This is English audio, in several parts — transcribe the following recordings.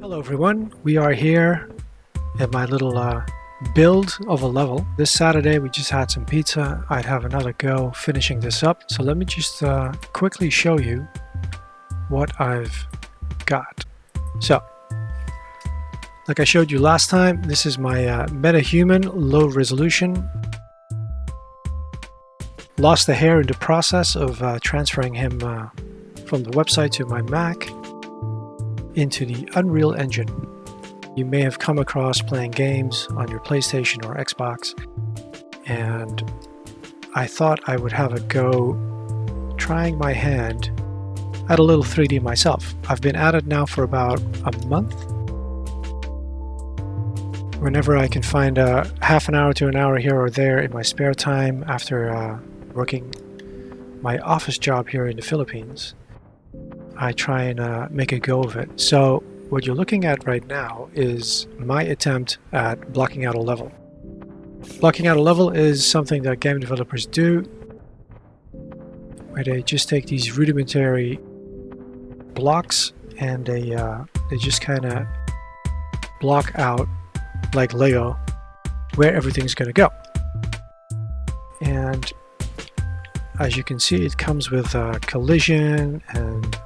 Hello everyone, we are here at my little build of a level. This Saturday we just had some pizza. I'd have another go finishing this up. So let me just quickly show you what I've got. So, like I showed you last time, this is my MetaHuman low resolution. Lost the hair in the process of transferring him from the website to my Mac into the Unreal Engine. You may have come across playing games on your PlayStation or Xbox, and I thought I would have a go trying my hand at a little 3D myself. I've been at it now for about a month. Whenever I can find half an hour to an hour here or there in my spare time after working my office job here in the Philippines, I try and make a go of it. So what you're looking at right now is my attempt at blocking out a level. Blocking out a level is something that game developers do, where they just take these rudimentary blocks and they just kind of block out, like Lego, where everything's going to go. And as you can see, it comes with collision, and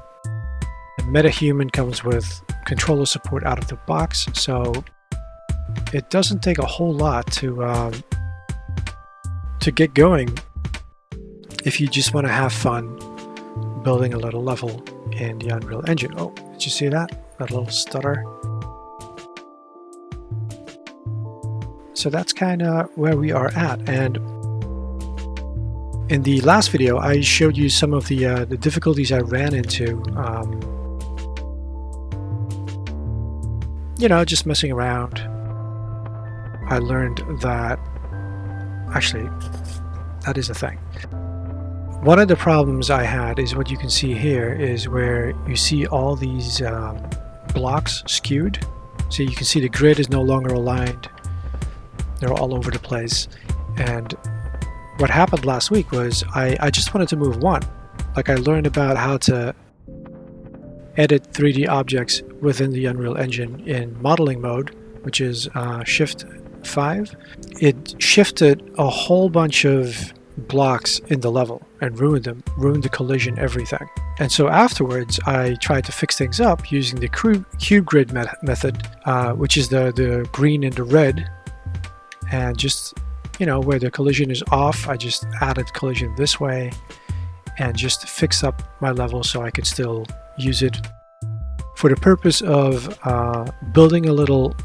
MetaHuman comes with controller support out of the box, so it doesn't take a whole lot to get going if you just want to have fun building a little level in the Unreal Engine. Oh, did you see that? That little stutter. So that's kind of where we are at. And in the last video, I showed you some of the difficulties I ran into. You know, just messing around. I learned that, actually, that is a thing. One of the problems I had is what you can see here is where you see all these blocks skewed. So you can see the grid is no longer aligned. They're all over the place. And what happened last week was I just wanted to move one. Like, I learned about how to edit 3D objects within the Unreal Engine in modeling mode, which is Shift 5. It shifted a whole bunch of blocks in the level and ruined them, ruined the collision, everything. And so afterwards I tried to fix things up using the cube grid method, which is the green and the red, and just, you know, where the collision is off, I just added collision this way and just fix up my level so I could still use it for the purpose of building a little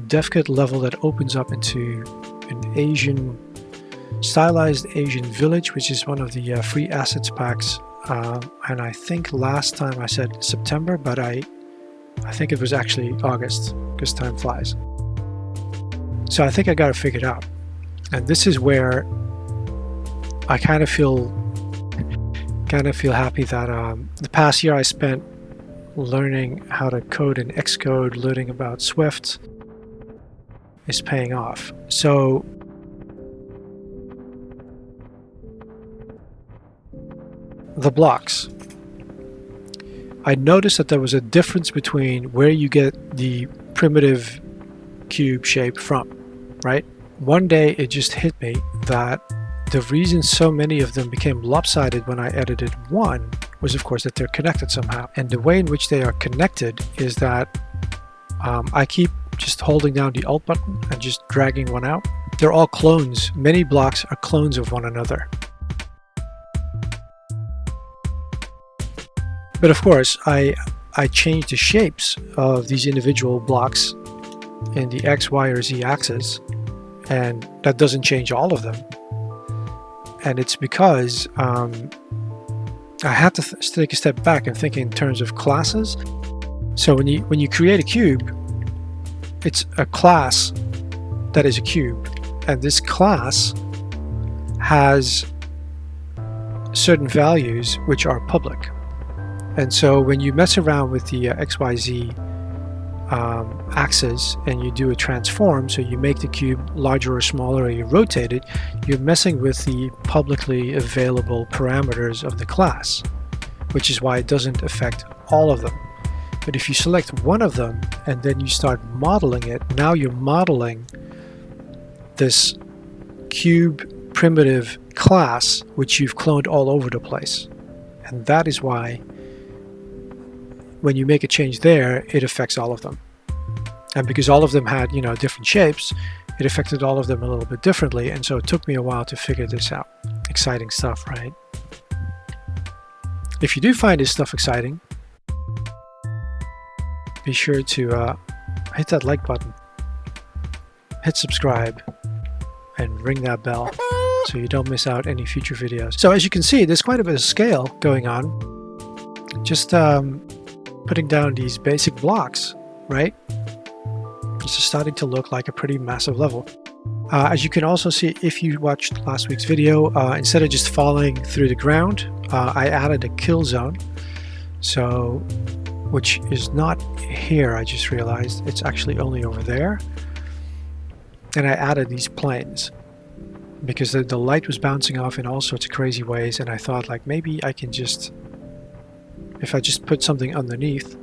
DevKit level that opens up into an stylized Asian village, which is one of the free assets packs. And I think last time I said September, but I think it was actually August, because time flies. So I think I got it figured out. And this is where I kind of feel happy that the past year I spent learning how to code in Xcode, learning about Swift, is paying off. So the blocks. I noticed that there was a difference between where you get the primitive cube shape from, right? One day it just hit me that the reason so many of them became lopsided when I edited one was, of course, that they're connected somehow. And the way in which they are connected is that I keep just holding down the Alt button and just dragging one out. They're all clones. Many blocks are clones of one another. But of course, I changed the shapes of these individual blocks in the X, Y, or Z axis, and that doesn't change all of them. And it's because I had to take a step back and think in terms of classes. So when you create a cube, it's a class that is a cube, and this class has certain values which are public. And so when you mess around with the XYZ axis and you do a transform, so you make the cube larger or smaller, or you rotate it, you're messing with the publicly available parameters of the class, which is why it doesn't affect all of them. But if you select one of them and then you start modeling it, now you're modeling this cube primitive class which you've cloned all over the place. And that is why when you make a change there, it affects all of them. And because all of them had, you know, different shapes, it affected all of them a little bit differently, and so it took me a while to figure this out. Exciting stuff, right? If you do find this stuff exciting, be sure to hit that like button, hit subscribe, and ring that bell so you don't miss out any future videos. So as you can see, there's quite a bit of scale going on. Just putting down these basic blocks, right? This is starting to look like a pretty massive level. As you can also see, if you watched last week's video, instead of just falling through the ground, I added a kill zone. So, which is not here, I just realized. It's actually only over there. And I added these planes because the light was bouncing off in all sorts of crazy ways, and I thought, like, maybe I can just, if I just put something underneath,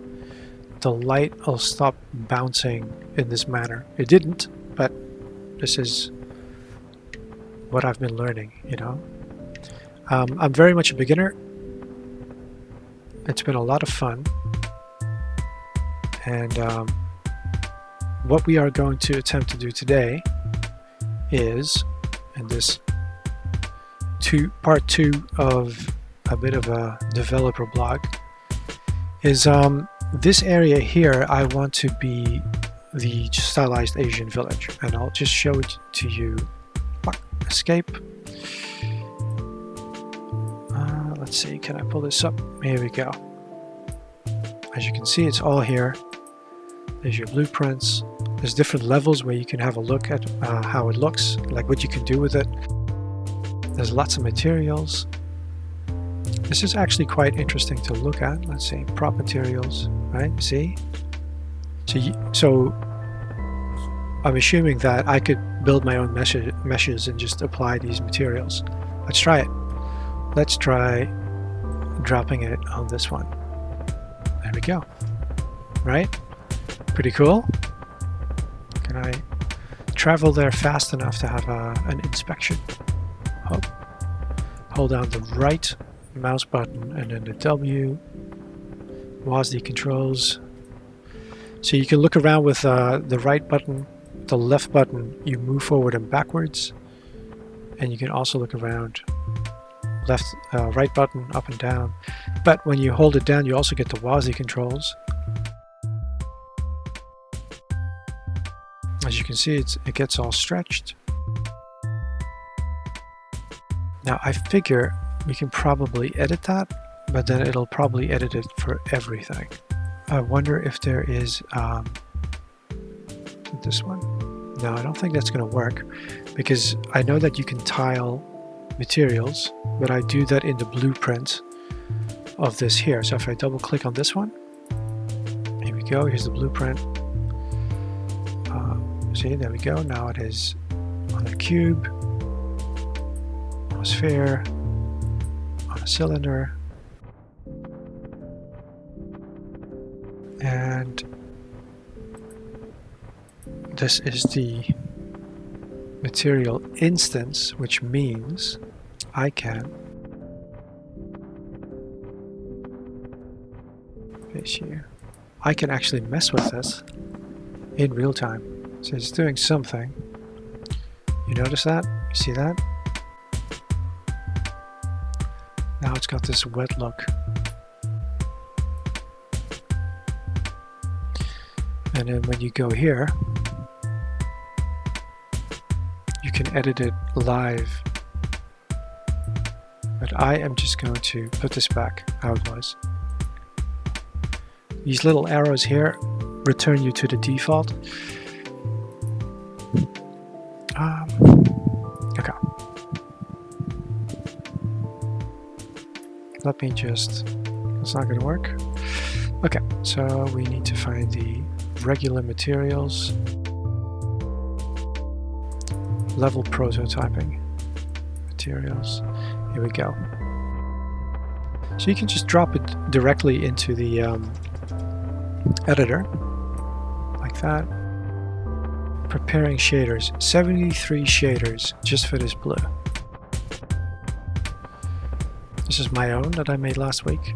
the light will stop bouncing in this manner. It didn't, but this is what I've been learning, you know. I'm very much a beginner. It's been a lot of fun, and what we are going to attempt to do today is, in this part two of a bit of a developer blog, is this area here. I want to be the stylized Asian village, and I'll just show it to you. Escape. Let's see, can I pull this up? Here we go. As you can see, it's all here. There's your blueprints. There's different levels where you can have a look at how it looks, like what you can do with it. There's lots of materials. This is actually quite interesting to look at. Let's see, prop materials, right? See? So I'm assuming that I could build my own meshes and just apply these materials. Let's try it. Let's try dropping it on this one. There we go. Right? Pretty cool. Can I travel there fast enough to have an inspection? Oh. Hold down the right mouse button and then the W. Mauzedd controls. So you can look around with the right button, the left button, you move forward and backwards. And you can also look around, right button, up and down. But when you hold it down, you also get the Mauzedd controls. As you can see, it gets all stretched. Now I figure we can probably edit that, but then it'll probably edit it for everything. I wonder if there is this one. No, I don't think that's going to work, because I know that you can tile materials, but I do that in the blueprint of this here. So if I double click on this one, here we go, here's the blueprint. See, there we go. Now it is on a cube, on a sphere, on a cylinder, and this is the material instance, which means I can I can actually mess with this in real time. So it's doing something. You notice that? You see that? Now it's got this wet look. And then when you go here, you can edit it live. But I am just going to put this back how it was. These little arrows here return you to the default. Okay. Let me just, it's not going to work. Okay, so we need to find the regular materials, level prototyping, materials, here we go. So you can just drop it directly into the editor, like that. Preparing shaders, 73 shaders just for this blue. This is my own that I made last week.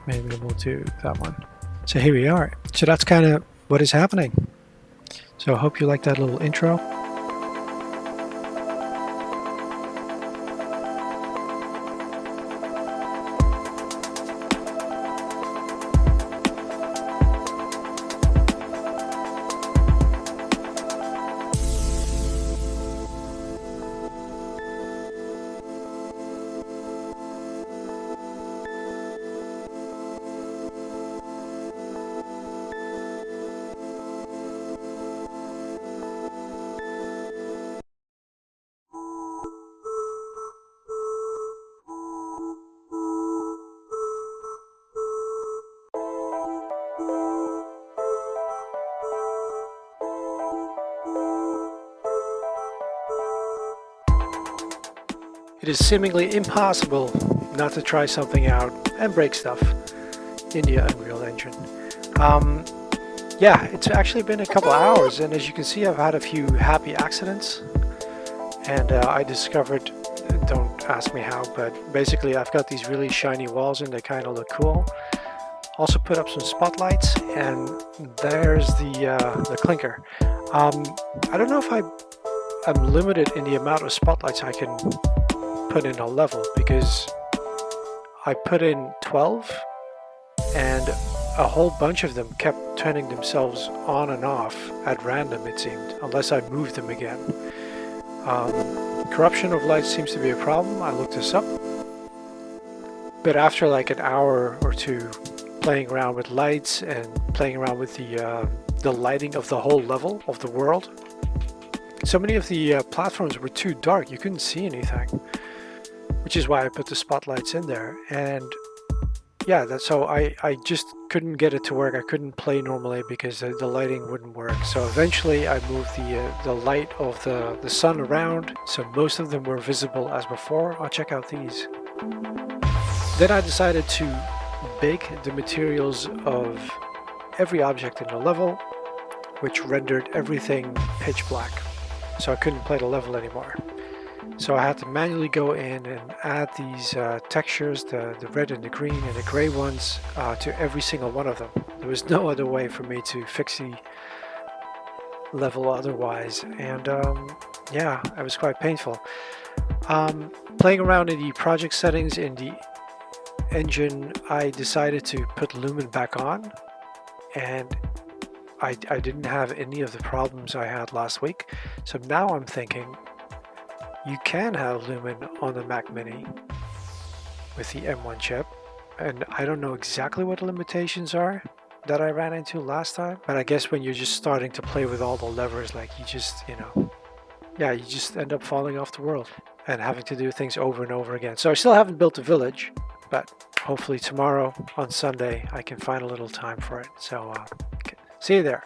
Maybe we'll do that one. So here we are. So that's kind of what is happening. So I hope you like that little intro. It is seemingly impossible not to try something out and break stuff in the Unreal Engine. Yeah, it's actually been a couple hours, and as you can see, I've had a few happy accidents. And I discovered, don't ask me how, but basically I've got these really shiny walls and they kind of look cool. Also put up some spotlights, and there's the clinker. I don't know if I'm limited in the amount of spotlights I can put in a level, because I put in 12 and a whole bunch of them kept turning themselves on and off at random, it seemed, unless I moved them again. Corruption of light seems to be a problem. I looked this up, but after like an hour or two playing around with lights and playing around with the lighting of the whole level of the world, so many of the platforms were too dark, you couldn't see anything, which is why I put the spotlights in there. And yeah, so I just couldn't get it to work. I couldn't play normally because the lighting wouldn't work. So eventually I moved the light of the sun around, so most of them were visible as before. I'll check out these. Then I decided to bake the materials of every object in the level, which rendered everything pitch black. So I couldn't play the level anymore. So I had to manually go in and add these textures, the red and the green and the gray ones, to every single one of them. There was no other way for me to fix the level otherwise. And yeah, it was quite painful. Playing around in the project settings in the engine, I decided to put Lumen back on, and I didn't have any of the problems I had last week. So now I'm thinking, you can have Lumen on the Mac Mini with the M1 chip, and I don't know exactly what the limitations are that I ran into last time, but I guess when you're just starting to play with all the levers, like you just, yeah, you just end up falling off the world and having to do things over and over again. So I still haven't built a village, but hopefully tomorrow on Sunday I can find a little time for it. So see you there.